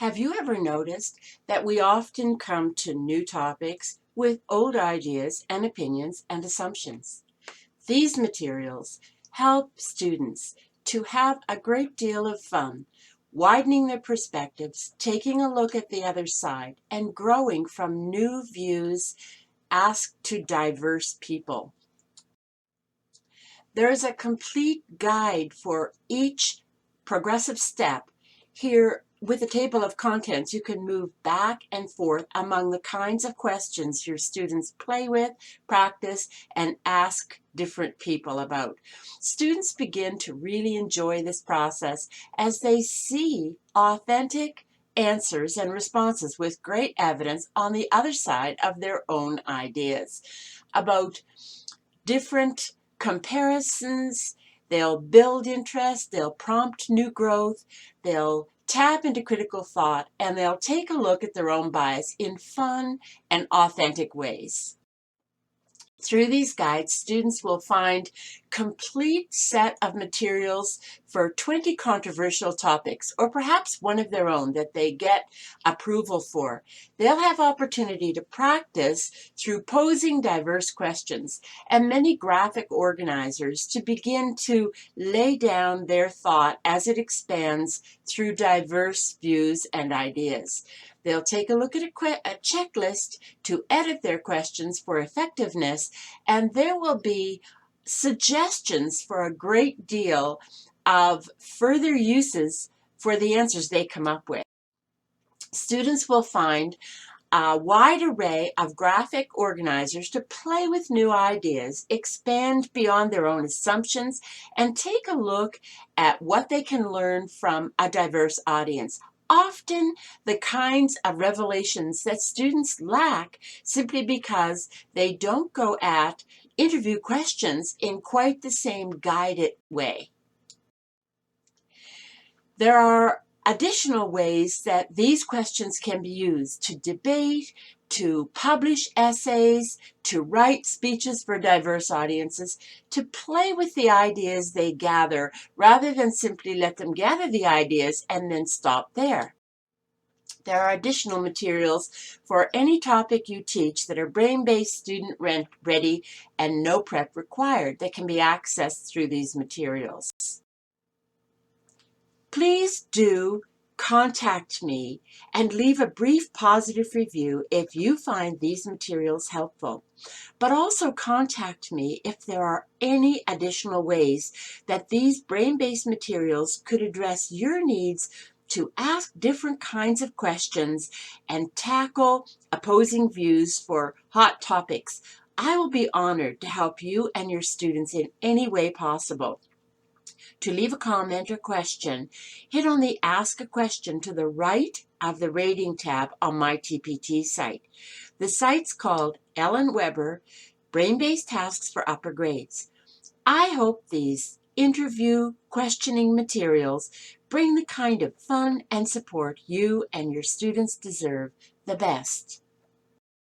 Have you ever noticed that we often come to new topics with old ideas and opinions and assumptions? These materials help students to have a great deal of fun, widening their perspectives, taking a look at the other side, and growing from new views asked to diverse people. There is a complete guide for each progressive step here with a table of contents. You can move back and forth among the kinds of questions your students play with, practice, and ask different people about. Students begin to really enjoy this process as they see authentic answers and responses with great evidence on the other side of their own ideas about different comparisons. They'll build interest, they'll prompt new growth, they'll tap into critical thought, and they'll take a look at their own bias in fun and authentic ways. Through these guides, students will find complete set of materials for 20 controversial topics, or perhaps one of their own that they get approval for. They'll have opportunity to practice through posing diverse questions, and many graphic organizers to begin to lay down their thought as it expands through diverse views and ideas. They'll take a look at a checklist to edit their questions for effectiveness, and there will be suggestions for a great deal of further uses for the answers they come up with. Students will find a wide array of graphic organizers to play with new ideas, expand beyond their own assumptions, and take a look at what they can learn from a diverse audience. Often the kinds of revelations that students lack simply because they don't go at interview questions in quite the same guided way. There are additional ways that these questions can be used to debate, to publish essays, to write speeches for diverse audiences, to play with the ideas they gather rather than simply let them gather the ideas and then stop there. There are additional materials for any topic you teach that are brain-based, student-ready, and no prep required that can be accessed through these materials. Please do contact me and leave a brief positive review if you find these materials helpful. But also contact me if there are any additional ways that these brain-based materials could address your needs to ask different kinds of questions and tackle opposing views for hot topics. I will be honored to help you and your students in any way possible. To leave a comment or question, hit on the Ask a Question to the right of the Rating tab on my TPT site. The site's called Ellen Weber Brain-Based Tasks for Upper Grades. I hope these interview questioning materials bring the kind of fun and support you and your students deserve the best.